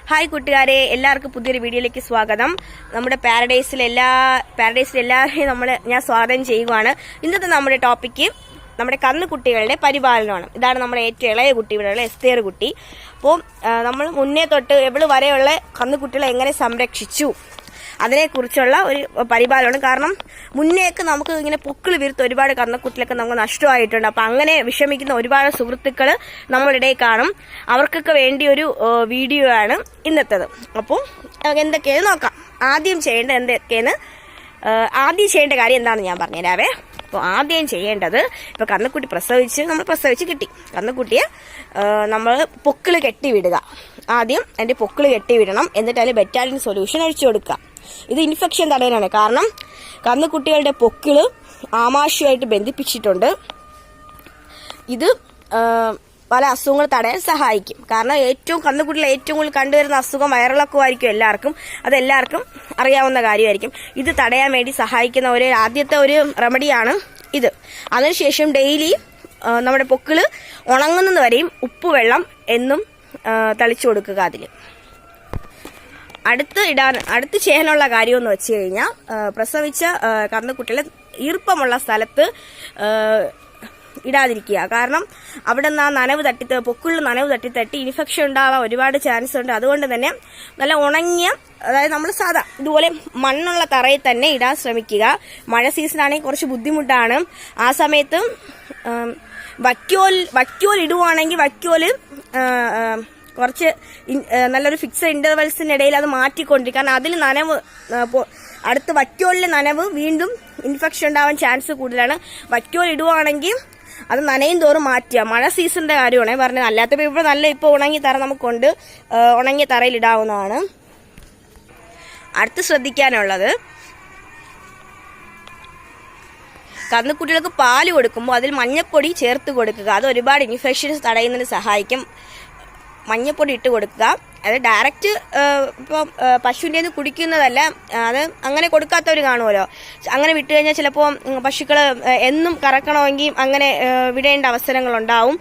Hi കൂട്ടുകാരെ, എല്ലാവർക്കും പുതിയൊരു വീഡിയോയിലേക്ക് സ്വാഗതം. നമ്മുടെ പാരഡൈസിൽ എല്ലാവരെയും ഞാൻ സ്വാഗതം ചെയ്യുകയാണ്. ഇന്നത്തെ നമ്മുടെ ടോപ്പിക്ക് നമ്മുടെ കന്നുകുട്ടികളുടെ പരിപാലനമാണ്. ഇതാണ് നമ്മുടെ ഏറ്റവും ഇളയ കുട്ടി, ഇവിടെയുള്ള എസ്തേർ കുട്ടി. അപ്പോൾ നമ്മൾ മുന്നേ തൊട്ട് എവിടെ വരെയുള്ള കന്നുകുട്ടികളെ എങ്ങനെ സംരക്ഷിച്ചു അതിനെക്കുറിച്ചുള്ള ഒരു പരിപാലനമാണ്. കാരണം മുന്നേക്ക് നമുക്ക് ഇങ്ങനെ പൊക്കിൾ വീർത്ത് ഒരുപാട് കന്നുകുട്ടികളൊക്കെ നമുക്ക് നഷ്ടമായിട്ടുണ്ട്. അപ്പം അങ്ങനെ വിഷമിക്കുന്ന ഒരുപാട് സുഹൃത്തുക്കൾ നമ്മളിടയിൽ കാണും. അവർക്കൊക്കെ വേണ്ടി ഒരു വീഡിയോ ആണ് ഇന്നത്തേത്. അപ്പോൾ എന്തൊക്കെയാണ് നോക്കാം. ആദ്യം ചെയ്യേണ്ട കാര്യം എന്താണെന്ന് ഞാൻ പറഞ്ഞുതരാവേ. അപ്പോൾ ആദ്യം ചെയ്യേണ്ടത്, ഇപ്പോൾ കന്നുകുട്ടി പ്രസവിച്ച് കിട്ടി. കന്നുകുട്ടിയെ നമ്മൾ പൊക്കിൾ കെട്ടിവിടുക. ആദ്യം അതിൻ്റെ പൊക്കിൾ കെട്ടിവിടണം. എന്നിട്ട് അതിൽ ബെറ്റാഡിൻ സൊല്യൂഷൻ ഒഴിച്ചു കൊടുക്കുക. ഇത് ഇൻഫെക്ഷൻ തടയാനാണ്. കാരണം കന്നുകുട്ടികളുടെ പൊക്കിള് ആമാശയമായിട്ട് ബന്ധിപ്പിച്ചിട്ടുണ്ട്. ഇത് പല അസുഖങ്ങൾ തടയാൻ സഹായിക്കും. കാരണം കന്നുകുട്ടികളെ ഏറ്റവും കൂടുതൽ കണ്ടുവരുന്ന അസുഖം വയറിളക്കമായിരിക്കും എല്ലാവർക്കും. അതെല്ലാവർക്കും അറിയാവുന്ന കാര്യമായിരിക്കും. ഇത് തടയാൻ വേണ്ടി സഹായിക്കുന്ന ആദ്യത്തെ ഒരു റെമഡിയാണ് ഇത്. അതിനുശേഷം ഡെയിലി നമ്മുടെ പൊക്കിള് ഉണങ്ങുന്നത് വരെയും ഉപ്പുവെള്ളം എന്നും തളിച്ചു കൊടുക്കുക. അതിൽ അടുത്ത് ചെയ്യാനുള്ള കാര്യമെന്ന് വെച്ച് കഴിഞ്ഞാൽ, പ്രസവിച്ച കന്നുകുട്ടികളെ ഈർപ്പമുള്ള സ്ഥലത്ത് ഇടാതിരിക്കുക. കാരണം അവിടെ നിന്ന് പൊക്കിളിൽ നനവ് തട്ടി ഇൻഫെക്ഷൻ ഉണ്ടാവാൻ ഒരുപാട് ചാൻസ് ഉണ്ട്. അതുകൊണ്ട് തന്നെ നല്ല ഉണങ്ങിയ, അതായത് നമ്മൾ ഇതുപോലെ മണ്ണുള്ള തറയിൽ തന്നെ ഇടാൻ ശ്രമിക്കുക. മഴ സീസണാണെങ്കിൽ കുറച്ച് ബുദ്ധിമുട്ടാണ്. ആ സമയത്ത് വക്യോൽ ഇടുവാണെങ്കിൽ വക്യോല് കുറച്ച് നല്ലൊരു ഫിക്സഡ് ഇന്റർവെൽസിനിടയിൽ അത് മാറ്റിക്കൊണ്ടിരിക്കുക. കാരണം അതിൽ അടുത്ത വക്യോലിലെ നനവ് വീണ്ടും ഇൻഫെക്ഷൻ ഉണ്ടാവാൻ ചാൻസ് കൂടുതലാണ്. വക്യോൽ ഇടുവാണെങ്കിൽ അത് നനയും തോറും മാറ്റുക. മഴ സീസണിന്റെ കാര്യമാണ് പറഞ്ഞത്. അല്ലാത്തപ്പോൾ ഇപ്പോൾ ഉണങ്ങിയ തറ നമുക്കുണ്ട്. ഉണങ്ങിയ തറയിൽ ഇടാവുന്നതാണ്. അടുത്ത് ശ്രദ്ധിക്കാനുള്ളത്, കന്നുകുട്ടികൾക്ക് പാല് കൊടുക്കുമ്പോൾ അതിൽ മഞ്ഞപ്പൊടി ചേർത്ത് കൊടുക്കുക. അത് ഒരുപാട് ഇൻഫെക്ഷൻസ് തടയുന്നതിന് സഹായിക്കും. മഞ്ഞപ്പൊടി ഇട്ട് കൊടുക്കുക. അത് ഡയറക്റ്റ് ഇപ്പോൾ പശുവിൻ്റെ നിന്ന് കുടിക്കുന്നതല്ല. അത് അങ്ങനെ കൊടുക്കാത്തവർ കാണുമല്ലോ. അങ്ങനെ വിട്ട് കഴിഞ്ഞാൽ ചിലപ്പോൾ പശുക്കൾ എന്നും കറക്കണമെങ്കിൽ അങ്ങനെ വിടേണ്ട അവസരങ്ങളുണ്ടാവും.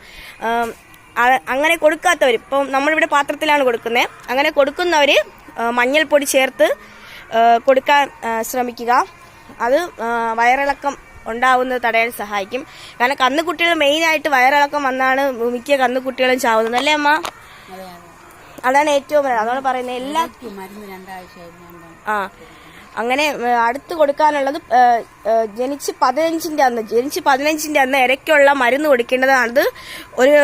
അങ്ങനെ കൊടുക്കാത്തവർ, ഇപ്പം നമ്മളിവിടെ പാത്രത്തിലാണ് കൊടുക്കുന്നത്, അങ്ങനെ കൊടുക്കുന്നവർ മഞ്ഞൾപ്പൊടി ചേർത്ത് കൊടുക്കാൻ ശ്രമിക്കുക. അത് വയറിളക്കം ഉണ്ടാവുന്നത് തടയാൻ സഹായിക്കും. കാരണം കന്നുകുട്ടികൾ മെയിനായിട്ട് വയറിളക്കം വന്നാണ് മിക്ക കന്നുകുട്ടികളും ചാവുന്നത്, അല്ലേ അമ്മ? അതാണ് ഏറ്റവും അതാണ് പറയുന്നത്. അങ്ങനെ അടുത്ത് കൊടുക്കാനുള്ളത്, ജനിച്ച് 15ന്റെ അന്ന് ഇരയ്ക്കുള്ള മരുന്ന് കൊടുക്കേണ്ടതാണ്. അത് ഒരു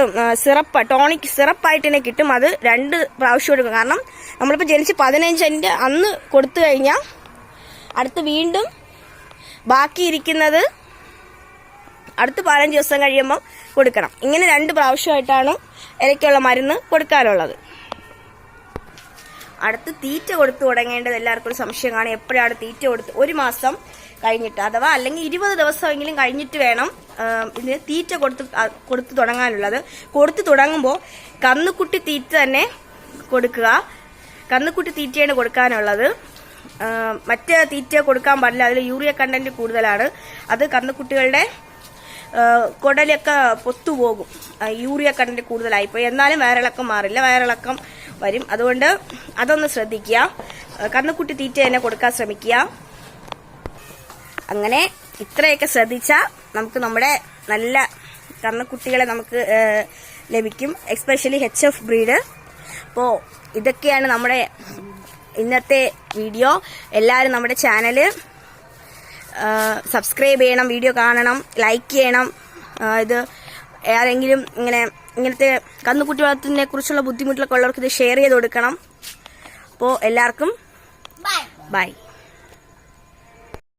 ടോണിക് സിറപ്പായിട്ട് തന്നെ കിട്ടും. അത് 2 പ്രാവശ്യം കൊടുക്കും. കാരണം നമ്മളിപ്പോൾ ജനിച്ച് 15ന്റെ അന്ന് കൊടുത്തു കഴിഞ്ഞാൽ അടുത്ത് വീണ്ടും ബാക്കിയിരിക്കുന്നത് അടുത്ത 15 ദിവസം കഴിയുമ്പോൾ കൊടുക്കണം. ഇങ്ങനെ 2 പ്രാവശ്യമായിട്ടാണ് ഇരയ്ക്കുള്ള മരുന്ന് കൊടുക്കാനുള്ളത്. അടുത്ത് തീറ്റ കൊടുത്തു തുടങ്ങേണ്ടത് എല്ലാവർക്കും ഒരു സംശയം കാണും. എപ്പോഴാണ് തീറ്റ കൊടുത്ത്? 1 മാസം കഴിഞ്ഞിട്ട്, അഥവാ അല്ലെങ്കിൽ 20 ദിവസമെങ്കിലും കഴിഞ്ഞിട്ട് വേണം ഇതിന് തീറ്റ കൊടുത്തു തുടങ്ങാനുള്ളത്. കൊടുത്തു തുടങ്ങുമ്പോൾ കന്നുകുട്ടി തീറ്റ തന്നെ കൊടുക്കുക. കന്നുകുട്ടി തീറ്റയാണ് കൊടുക്കാനുള്ളത്. മറ്റേ തീറ്റ കൊടുക്കാൻ പാടില്ല. അതിൽ യൂറിയ കണ്ടന്റ് കൂടുതലാണ്. അത് കന്നുകുട്ടികളുടെ കുടലൊക്കെ പൊത്തുപോകും. Urea content കൂടുതലായിപ്പോയി. എന്നാലും വയറിളക്കം മാറില്ല, വയറിളക്കം വരും. അതുകൊണ്ട് അതൊന്ന് ശ്രദ്ധിക്കുക. കന്നുകുട്ടി തീറ്റ തന്നെ കൊടുക്കാൻ ശ്രമിക്കുക. അങ്ങനെ ഇത്രയൊക്കെ ശ്രദ്ധിച്ചാൽ നമുക്ക് നമ്മുടെ നല്ല കന്നുകുട്ടികളെ നമുക്ക് ലഭിക്കും. Especially HF breed. അപ്പോൾ ഇതൊക്കെയാണ് നമ്മുടെ ഇന്നത്തെ വീഡിയോ. എല്ലാവരും നമ്മുടെ ചാനല് സബ്സ്ക്രൈബ് ചെയ്യണം, വീഡിയോ കാണണം, ലൈക്ക് ചെയ്യണം. ഇത് ആരെങ്കിലും ഇങ്ങനത്തെ കന്നുകുട്ടി വളർത്തുന്നതിനെ കുറിച്ചുള്ള ബുദ്ധിമുട്ടുകളൊക്കെ ഉള്ളവർക്ക് ഇത് ഷെയർ ചെയ്ത് കൊടുക്കണം. അപ്പോൾ എല്ലാവർക്കും ബൈ.